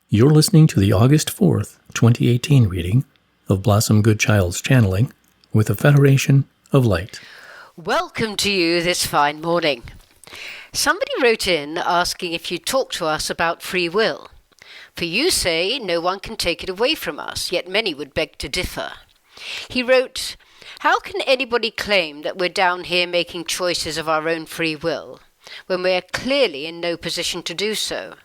You're listening to the August 4th, 2018 reading of Blossom Goodchild's channeling with the Federation of Light. Welcome to you this fine morning. Somebody wrote in asking if you'd talk to us about free will. For you say no one can take it away from us, yet many would beg to differ. He wrote, "How can anybody claim that we're down here making choices of our own free will, when we're clearly in no position to do so?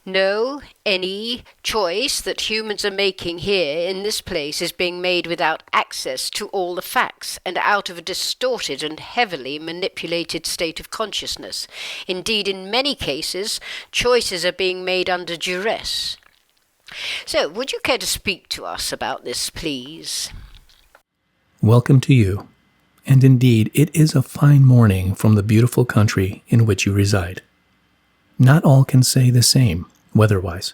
No, any choice that humans are making here in this place is being made without access to all the facts and out of a distorted and heavily manipulated state of consciousness. Indeed, in many cases, choices are being made under duress. So, would you care to speak to us about this, please?" Welcome to you. And indeed, it is a fine morning from the beautiful country in which you reside. Not all can say the same, weather-wise.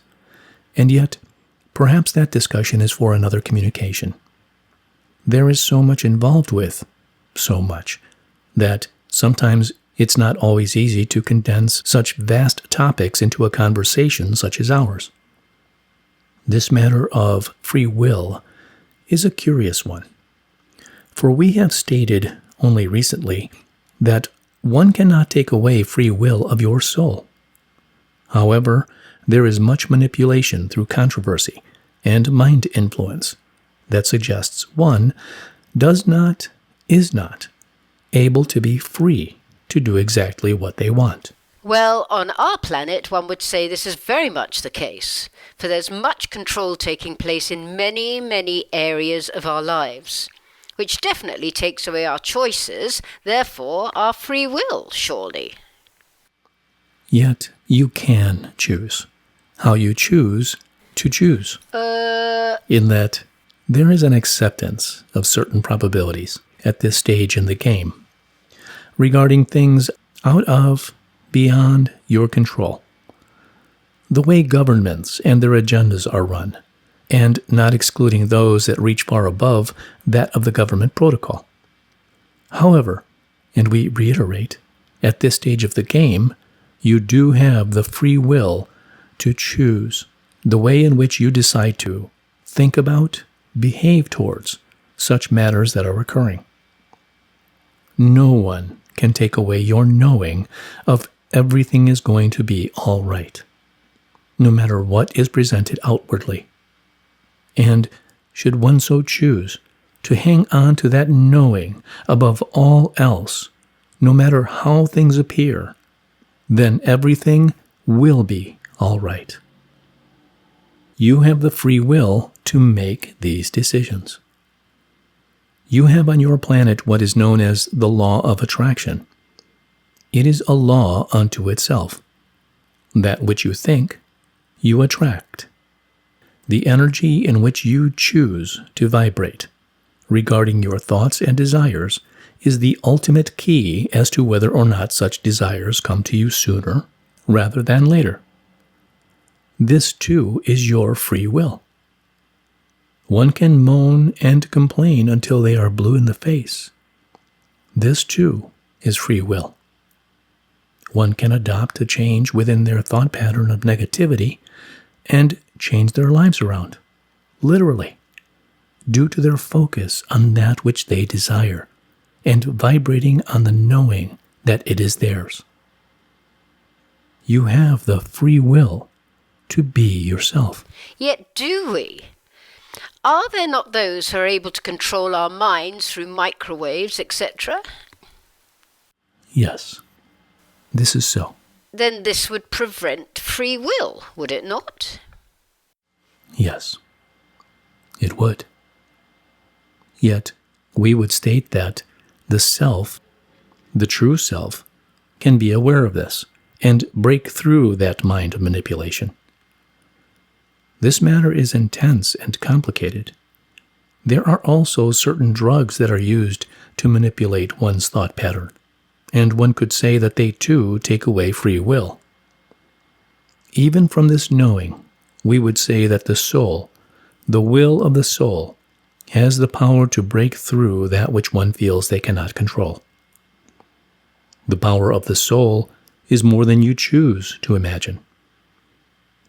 And yet, perhaps that discussion is for another communication. There is so much involved with so much that sometimes it's not always easy to condense such vast topics into a conversation such as ours. This matter of free will is a curious one. For we have stated only recently that one cannot take away free will of your soul. However, there is much manipulation through controversy and mind influence that suggests one is not able to be free to do exactly what they want. Well, on our planet, one would say this is very much the case, for there's much control taking place in many, many areas of our lives, which definitely takes away our choices, therefore our free will, surely. Yet you can choose how you choose to choose. In that there is an acceptance of certain probabilities at this stage in the game regarding things out of, beyond your control. The way governments and their agendas are run, and not excluding those that reach far above that of the government protocol. However, and we reiterate, at this stage of the game, you do have the free will to choose the way in which you decide to think about, behave towards such matters that are occurring. No one can take away your knowing of everything is going to be all right, no matter what is presented outwardly. And should one so choose to hang on to that knowing above all else, no matter how things appear, then everything will be all right. You have the free will to make these decisions. You have on your planet what is known as the law of attraction. It is a law unto itself. That which you think, you attract. The energy in which you choose to vibrate regarding your thoughts and desires is the ultimate key as to whether or not such desires come to you sooner rather than later. This too is your free will. One can moan and complain until they are blue in the face. This too is free will. One can adopt a change within their thought pattern of negativity and change their lives around, literally, due to their focus on that which they desire and vibrating on the knowing that it is theirs. You have the free will to be yourself. Yet do we? Are there not those who are able to control our minds through microwaves, etc.? Yes, this is so. Then this would prevent free will, would it not? Yes, it would. Yet, we would state that the self, the true self, can be aware of this and break through that mind manipulation. This matter is intense and complicated. There are also certain drugs that are used to manipulate one's thought pattern, and one could say that they too take away free will. Even from this knowing, we would say that the soul, the will of the soul, has the power to break through that which one feels they cannot control. The power of the soul is more than you choose to imagine.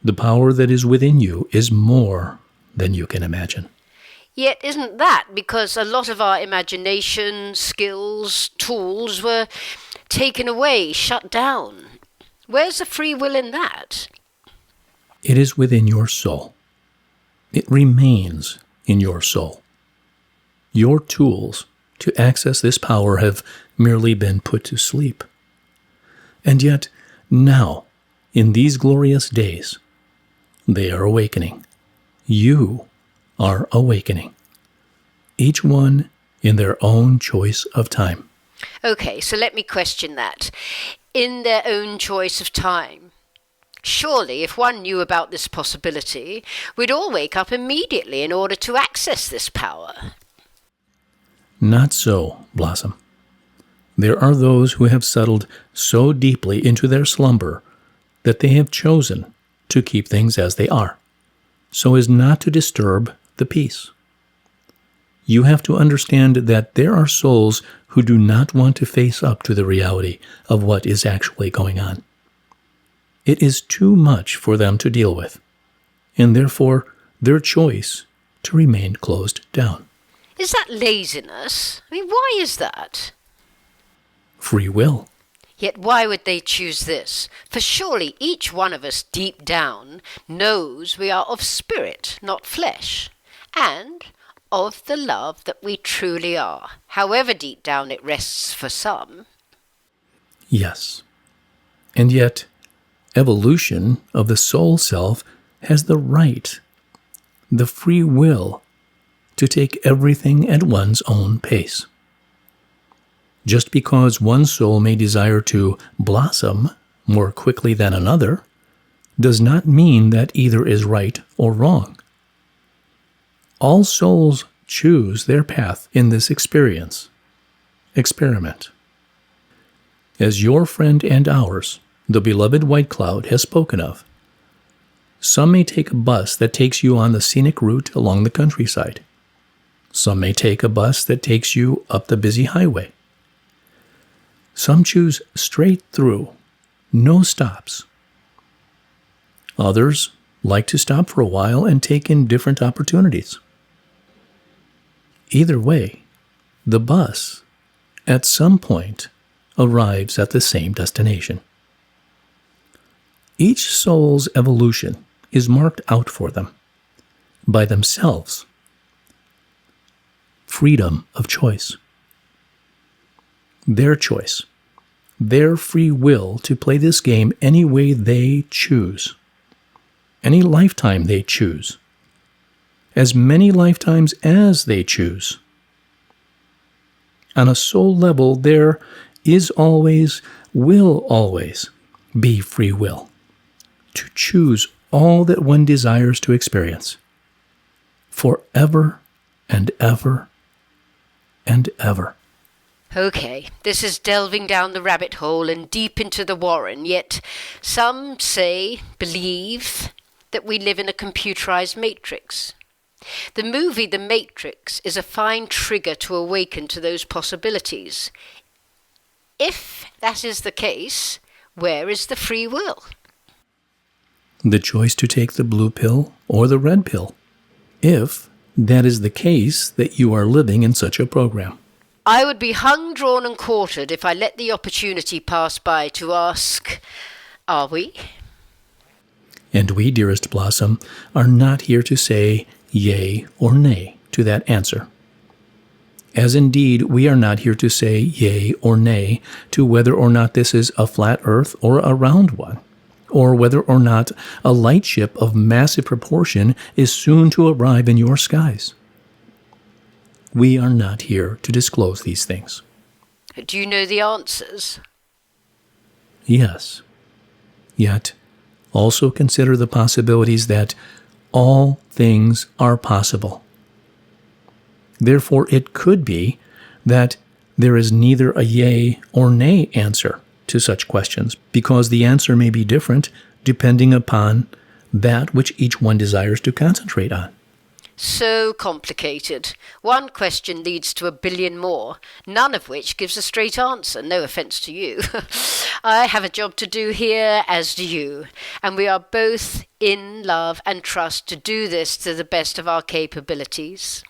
The power that is within you is more than you can imagine. Yet isn't that because a lot of our imagination, skills, tools were taken away, shut down? Where's the free will in that? It is within your soul. It remains in your soul. Your tools to access this power have merely been put to sleep. And yet, now, in these glorious days, they are awakening. You are awakening. Each one in their own choice of time. Okay, so let me question that. In their own choice of time. Surely, if one knew about this possibility, we'd all wake up immediately in order to access this power. Not so, Blossom. There are those who have settled so deeply into their slumber that they have chosen to keep things as they are, so as not to disturb the peace. You have to understand that there are souls who do not want to face up to the reality of what is actually going on. It is too much for them to deal with, and therefore their choice to remain closed down. Is that laziness? I mean, why is that? Free will. Yet why would they choose this? For surely each one of us deep down knows we are of spirit, not flesh, and of the love that we truly are, however deep down it rests for some. Yes. And yet, evolution of the soul self has the right, the free will, to take everything at one's own pace. Just because one soul may desire to blossom more quickly than another, does not mean that either is right or wrong. All souls choose their path in this experiment. As your friend and ours, the beloved White Cloud, has spoken of, some may take a bus that takes you on the scenic route along the countryside. Some may take a bus that takes you up the busy highway. Some choose straight through, no stops. Others like to stop for a while and take in different opportunities. Either way, the bus, at some point, arrives at the same destination. Each soul's evolution is marked out for them, by themselves. Freedom of choice. Their choice, their free will to play this game any way they choose, any lifetime they choose, as many lifetimes as they choose. On a soul level, there is always, will always be free will to choose all that one desires to experience, forever and ever and ever. Okay, this is delving down the rabbit hole and deep into the warren, yet some say, believe, that we live in a computerized matrix. The movie The Matrix is a fine trigger to awaken to those possibilities. If that is the case, where is the free will? The choice to take the blue pill or the red pill, if that is the case that you are living in such a program. I would be hung, drawn and quartered if I let the opportunity pass by to ask, are we? And we, dearest Blossom, are not here to say yea or nay to that answer. As indeed, we are not here to say yea or nay to whether or not this is a flat earth or a round one, or whether or not a light ship of massive proportion is soon to arrive in your skies. We are not here to disclose these things. Do you know the answers? Yes. Yet, also consider the possibilities that all things are possible. Therefore, it could be that there is neither a yea or nay answer to such questions, because the answer may be different depending upon that which each one desires to concentrate on. So complicated. One question leads to a billion more, none of which gives a straight answer. No offence to you. I have a job to do here, as do you, and we are both in love and trust to do this to the best of our capabilities.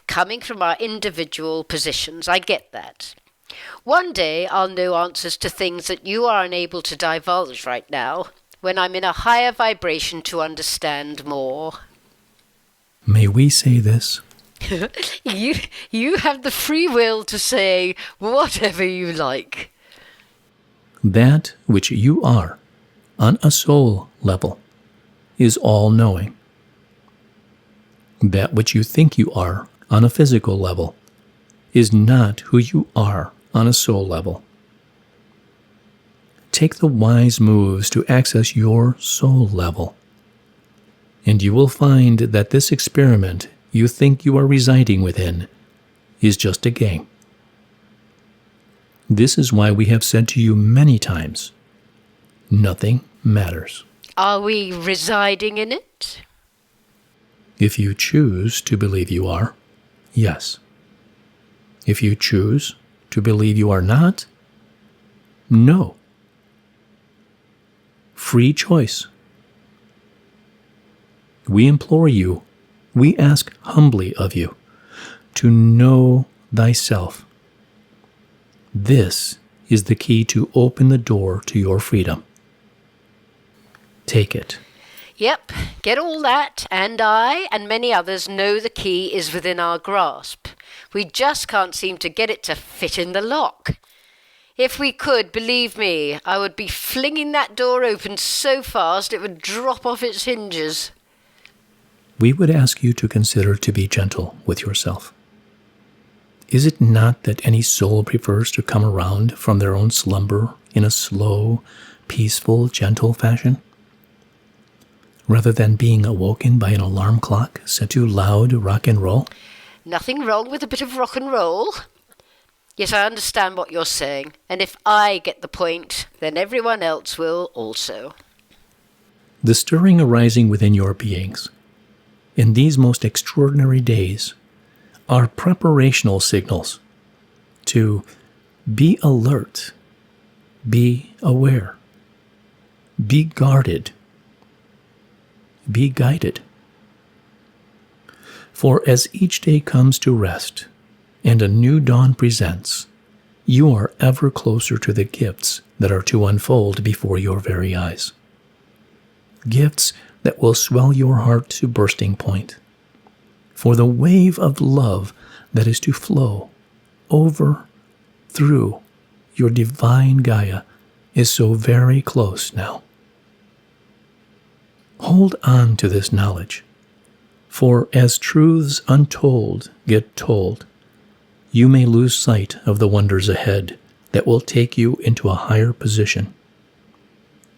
Coming from our individual positions, I get that. One day I'll know answers to things that you are unable to divulge right now, when I'm in a higher vibration to understand more. May we say this? You have the free will to say whatever you like. That which you are, on a soul level, is all-knowing. That which you think you are, on a physical level, is not who you are on a soul level. Take the wise moves to access your soul level, and you will find that this experiment you think you are residing within is just a game. This is why we have said to you many times, nothing matters. Are we residing in it? If you choose to believe you are, yes. If you choose to believe you are not, no. Free choice. We implore you, we ask humbly of you, to know thyself. This is the key to open the door to your freedom. Take it. Yep, get all that, and I and many others know the key is within our grasp. We just can't seem to get it to fit in the lock. If we could, believe me, I would be flinging that door open so fast it would drop off its hinges. We would ask you to consider to be gentle with yourself. Is it not that any soul prefers to come around from their own slumber in a slow, peaceful, gentle fashion, rather than being awoken by an alarm clock set to loud rock and roll? Nothing wrong with a bit of rock and roll. Yet I understand what you're saying, and if I get the point, then everyone else will also. The stirring arising within your beings in these most extraordinary days are preparational signals to be alert, be aware, be guarded, be guided. For as each day comes to rest and a new dawn presents, you are ever closer to the gifts that are to unfold before your very eyes. Gifts that will swell your heart to bursting point. For the wave of love that is to flow over, through your divine Gaia is so very close now. Hold on to this knowledge, for as truths untold get told, you may lose sight of the wonders ahead that will take you into a higher position,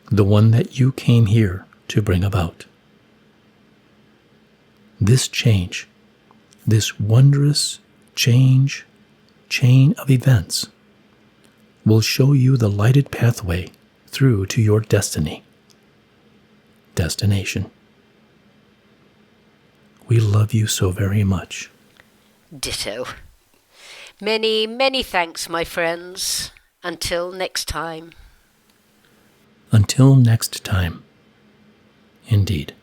the one that you came here to bring about. This change, this wondrous chain of events, will show you the lighted pathway through to your destination. We love you so very much. Ditto. Many, many thanks, my friends. Until next time. Until next time. Indeed.